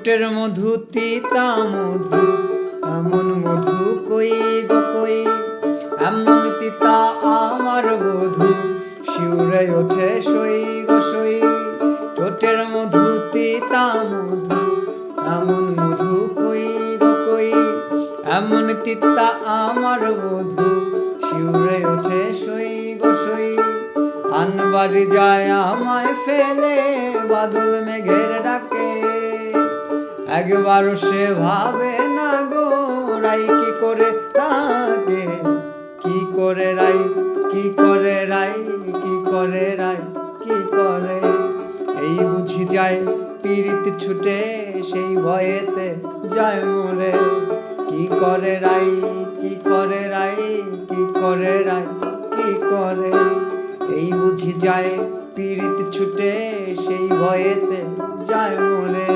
ঠোঁটের মধু তিতা মধু এমন মধু কই গো কই, এমন তিতা আমার বধূ শিউরে ওঠে সই গো সই। ঠোঁটের মধু তিতা মধু এমন মধু কই গো কই, এমন তিতা আমার বধূ শিউরে ওঠে সই গো সই। আনবাড়ি যায় আমায় ফেলে বাদল মেঘের ডাকে, একবারও সে ভাবে না গো রাই কি করে তাকে। কি করে রাই, কি করে রাই, কি করে রাই, কি করে। এই বুঝি যায় পীড়িত ছুটে সেই ভয়েতে যায় মরে। কি করে রাই, কি করে রাই, কি করে রাই, কি করে। এই বুঝি যায় পীড়িত ছুটে সেই ভয়েতে যায় মরে।